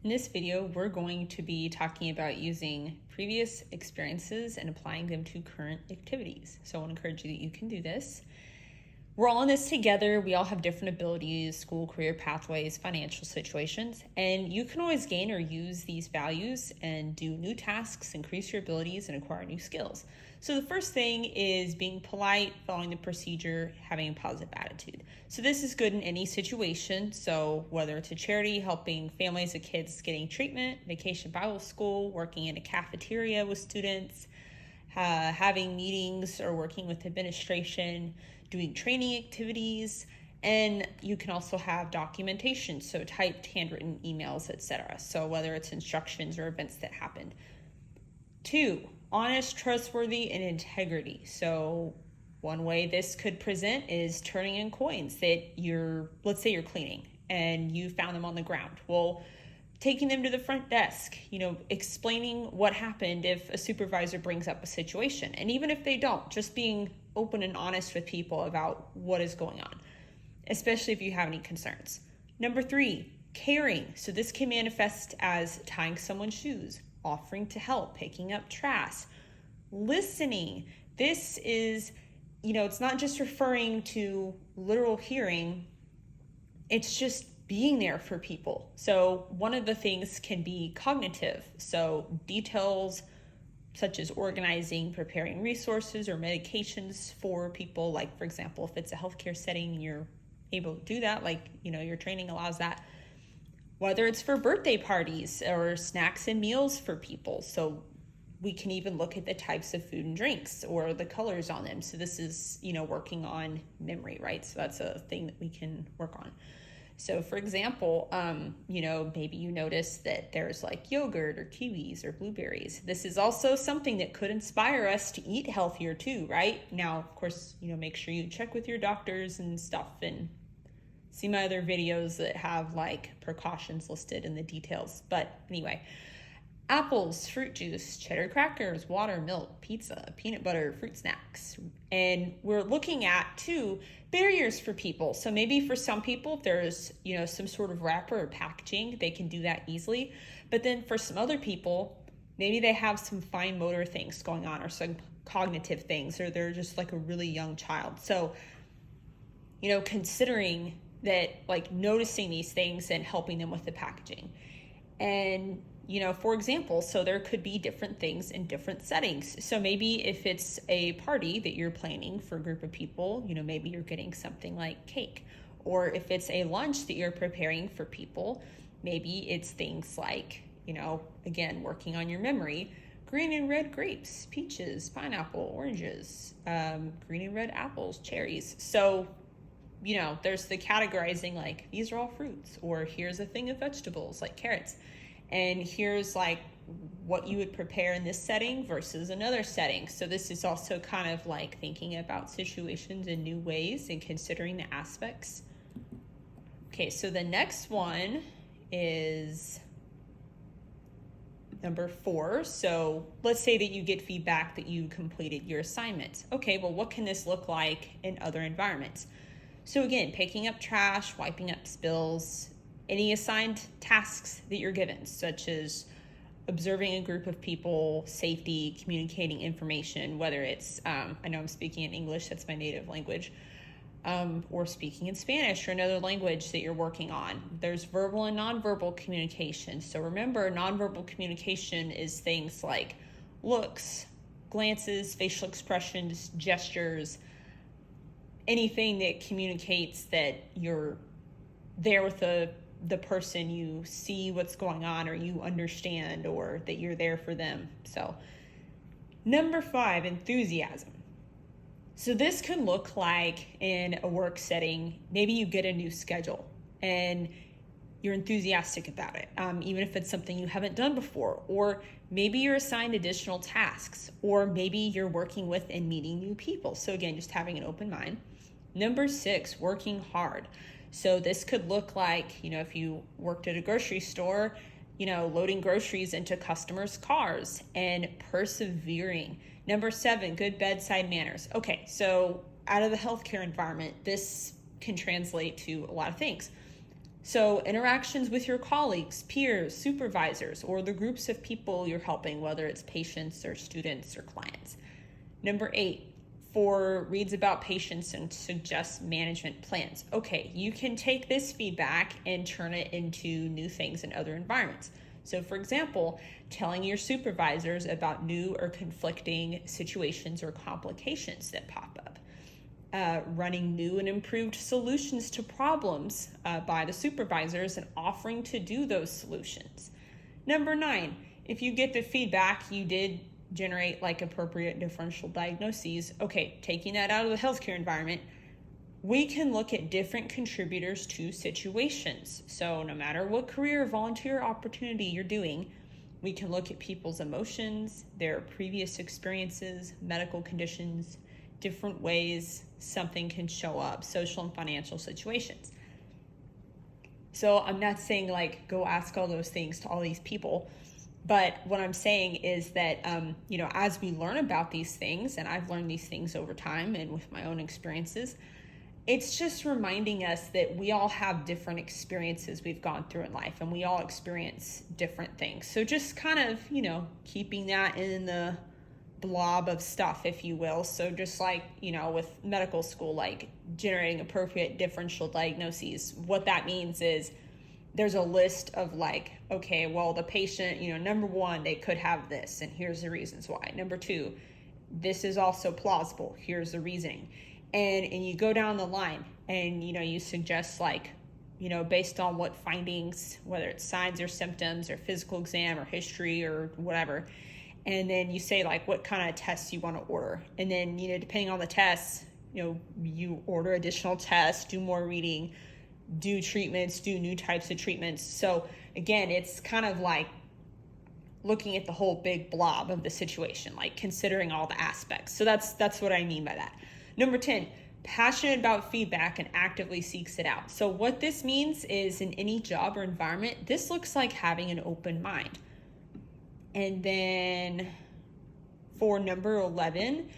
In this video, we're going to be talking about using previous experiences and applying them to current activities. So I want to encourage you that you can do this. We're all in this together. We all have different abilities, school, career pathways, financial situations, and you can always gain or use these values and do new tasks, increase your abilities, and acquire new skills. So the first thing is being polite, following the procedure, having a positive attitude. So this is good in any situation. So whether it's a charity, helping families of kids getting treatment, vacation Bible school, working in a cafeteria with students, having meetings or working with administration, doing training activities, and you can also have documentation, so typed, handwritten emails, etc. So whether it's instructions or events that happened. 2, honest, trustworthy, and integrity. So one way this could present is turning in coins that let's say you're cleaning and you found them on the ground. Well, taking them to the front desk, explaining what happened if a supervisor brings up a situation. And even if they don't, just being open and honest with people about what is going on, especially if you have any concerns. Number 3, caring. So this can manifest as tying someone's shoes, offering to help, picking up trash, listening. This is, it's not just referring to literal hearing, it's just being there for people. So one of the things can be cognitive. So details such as organizing, preparing resources or medications for people. Like, for example, if it's a healthcare setting, you're able to do that. Like, your training allows that. Whether it's for birthday parties or snacks and meals for people. So we can even look at the types of food and drinks or the colors on them. So this is, working on memory, right? So that's a thing that we can work on. So for example, maybe you notice that there's like yogurt or kiwis or blueberries. This is also something that could inspire us to eat healthier too, right? Now, of course, make sure you check with your doctors and stuff and see my other videos that have like precautions listed in the details. But anyway, apples, fruit juice, cheddar crackers, water, milk, pizza, peanut butter, fruit snacks. And we're looking at, too, barriers for people. So maybe for some people, if there's, some sort of wrapper or packaging, they can do that easily. But then for some other people, maybe they have some fine motor things going on or some cognitive things, or they're just like a really young child. So, considering that, like noticing these things and helping them with the packaging. And for example, so there could be different things in different settings. So maybe if it's a party that you're planning for a group of people, maybe you're getting something like cake. Or if it's a lunch that you're preparing for people, maybe it's things like, again, working on your memory, green and red grapes, peaches, pineapple, oranges, green and red apples, cherries. So, there's the categorizing, like these are all fruits, or here's a thing of vegetables like carrots. And here's like what you would prepare in this setting versus another setting. So this is also kind of like thinking about situations in new ways and considering the aspects. Okay, so the next one is number 4. So let's say that you get feedback that you completed your assignment. Okay, well, what can this look like in other environments? So again, picking up trash, wiping up spills, any assigned tasks that you're given, such as observing a group of people, safety, communicating information, whether it's, I know I'm speaking in English, that's my native language, or speaking in Spanish or another language that you're working on. There's verbal and nonverbal communication. So remember, nonverbal communication is things like looks, glances, facial expressions, gestures, anything that communicates that you're there with the person, you see what's going on, or you understand, or that you're there for them. So number 5, enthusiasm. So this can look like in a work setting, maybe you get a new schedule and you're enthusiastic about it, even if it's something you haven't done before, or maybe you're assigned additional tasks, or maybe you're working with and meeting new people. So again, just having an open mind. Number 6, working hard. So this could look like, if you worked at a grocery store, loading groceries into customers' cars and persevering. Number 7, good bedside manners. Okay, so out of the healthcare environment, this can translate to a lot of things. So interactions with your colleagues, peers, supervisors, or the groups of people you're helping, whether it's patients or students or clients. Number 8, 4 reads about patients and suggests management plans. Okay, you can take this feedback and turn it into new things in other environments. So for example, telling your supervisors about new or conflicting situations or complications that pop up. Running new and improved solutions to problems by the supervisors and offering to do those solutions. Number 9, if you get the feedback you did generate like appropriate differential diagnoses, okay, taking that out of the healthcare environment, we can look at different contributors to situations. So no matter what career or volunteer opportunity you're doing, we can look at people's emotions, their previous experiences, medical conditions, different ways something can show up, social and financial situations. So I'm not saying like go ask all those things to all these people, but what I'm saying is that, as we learn about these things, and I've learned these things over time and with my own experiences, it's just reminding us that we all have different experiences we've gone through in life, and we all experience different things. So just kind of, keeping that in the blob of stuff, if you will. So just like, with medical school, like generating appropriate differential diagnoses, what that means is there's a list of like, okay, well, the patient, number 1, they could have this, and here's the reasons why. Number 2, this is also plausible. Here's the reasoning. And you go down the line and, you suggest like, based on what findings, whether it's signs or symptoms or physical exam or history or whatever. And then you say like what kind of tests you want to order. And then, depending on the tests, you order additional tests, do more reading, do treatments, do new types of treatments. So again, it's kind of like looking at the whole big blob of the situation, like considering all the aspects. So that's what I mean by that. Number 10, passionate about feedback and actively seeks it out. So what this means is in any job or environment, this looks like having an open mind. And then for number 11,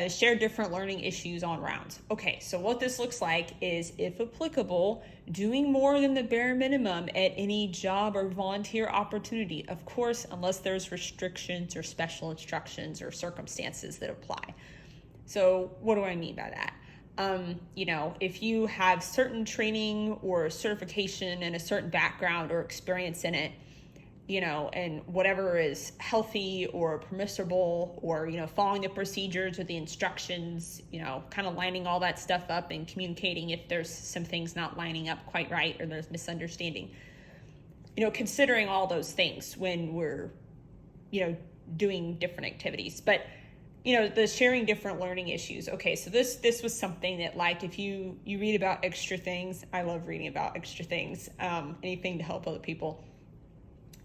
share different learning issues on rounds. Okay, so what this looks like is, if applicable, doing more than the bare minimum at any job or volunteer opportunity. Of course, unless there's restrictions or special instructions or circumstances that apply. So what do I mean by that? If you have certain training or certification and a certain background or experience in it, and whatever is healthy or permissible or, following the procedures or the instructions, kind of lining all that stuff up and communicating if there's some things not lining up quite right or there's misunderstanding, considering all those things when we're, doing different activities. But, the sharing different learning issues. Okay, so this was something that, like, if you read about extra things, I love reading about extra things, anything to help other people.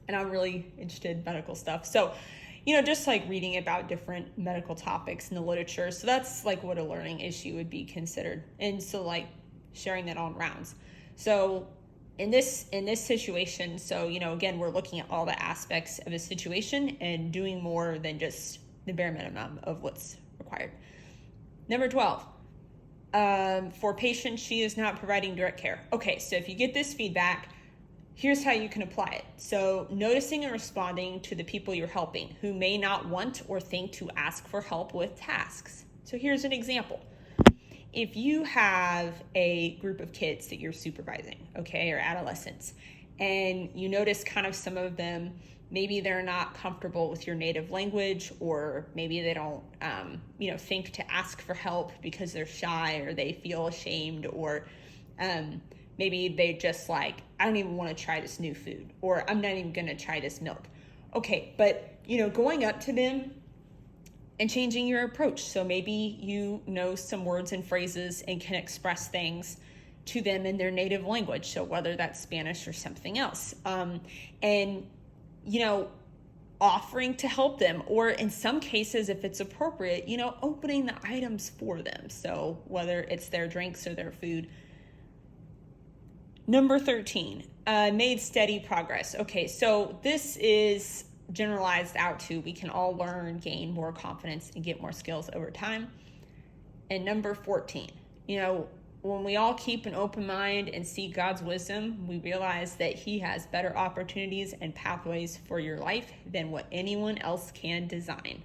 And I'm really interested in medical stuff. So, just like reading about different medical topics in the literature. So that's like what a learning issue would be considered. And so like sharing that on rounds. So in this situation, so, again, we're looking at all the aspects of a situation and doing more than just the bare minimum of what's required. Number 12, for patients, she is not providing direct care. Okay, so if you get this feedback, here's how you can apply it. So noticing and responding to the people you're helping who may not want or think to ask for help with tasks. So here's an example. If you have a group of kids that you're supervising, okay, or adolescents, and you notice kind of some of them, maybe they're not comfortable with your native language, or maybe they don't, think to ask for help because they're shy or they feel ashamed, or maybe they just like, I don't even want to try this new food, or I'm not even going to try this milk. Okay, but, going up to them and changing your approach. So maybe you know some words and phrases and can express things to them in their native language. So whether that's Spanish or something else. And offering to help them, or in some cases, if it's appropriate, opening the items for them. So whether it's their drinks or their food. Number 13, made steady progress. Okay, so this is generalized out to we can all learn, gain more confidence, and get more skills over time. And number 14, when we all keep an open mind and seek God's wisdom, we realize that He has better opportunities and pathways for your life than what anyone else can design.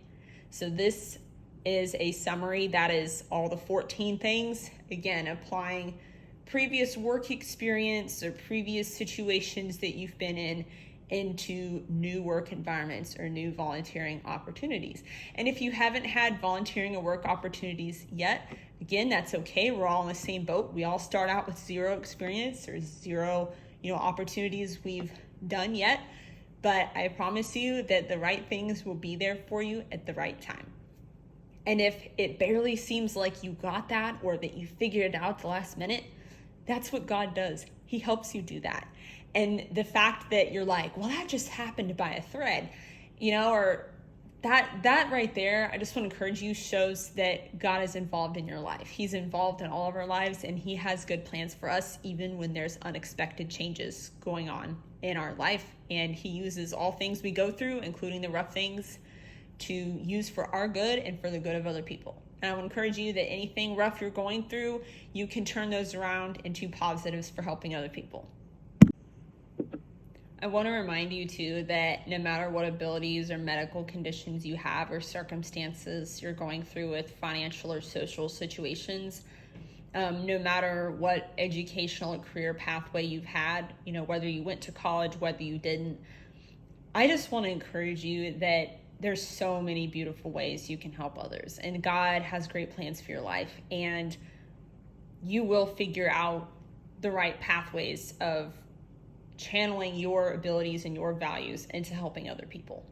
So this is a summary. That is all the 14 things. Again, applying previous work experience or previous situations that you've been in into new work environments or new volunteering opportunities. And if you haven't had volunteering or work opportunities yet, again, that's okay. We're all in the same boat. We all start out with zero experience or zero, opportunities we've done yet. But I promise you that the right things will be there for you at the right time. And if it barely seems like you got that or that you figured it out at the last minute, that's what God does. He helps you do that. And the fact that you're like, well, that just happened by a thread, or that right there, I just want to encourage you, shows that God is involved in your life. He's involved in all of our lives, and He has good plans for us, even when there's unexpected changes going on in our life. And He uses all things we go through, including the rough things, to use for our good and for the good of other people. And I would encourage you that anything rough you're going through, you can turn those around into positives for helping other people. I want to remind you too that no matter what abilities or medical conditions you have or circumstances you're going through with financial or social situations, no matter what educational or career pathway you've had, whether you went to college, whether you didn't, I just want to encourage you that there's so many beautiful ways you can help others, and God has great plans for your life, and you will figure out the right pathways of channeling your abilities and your values into helping other people.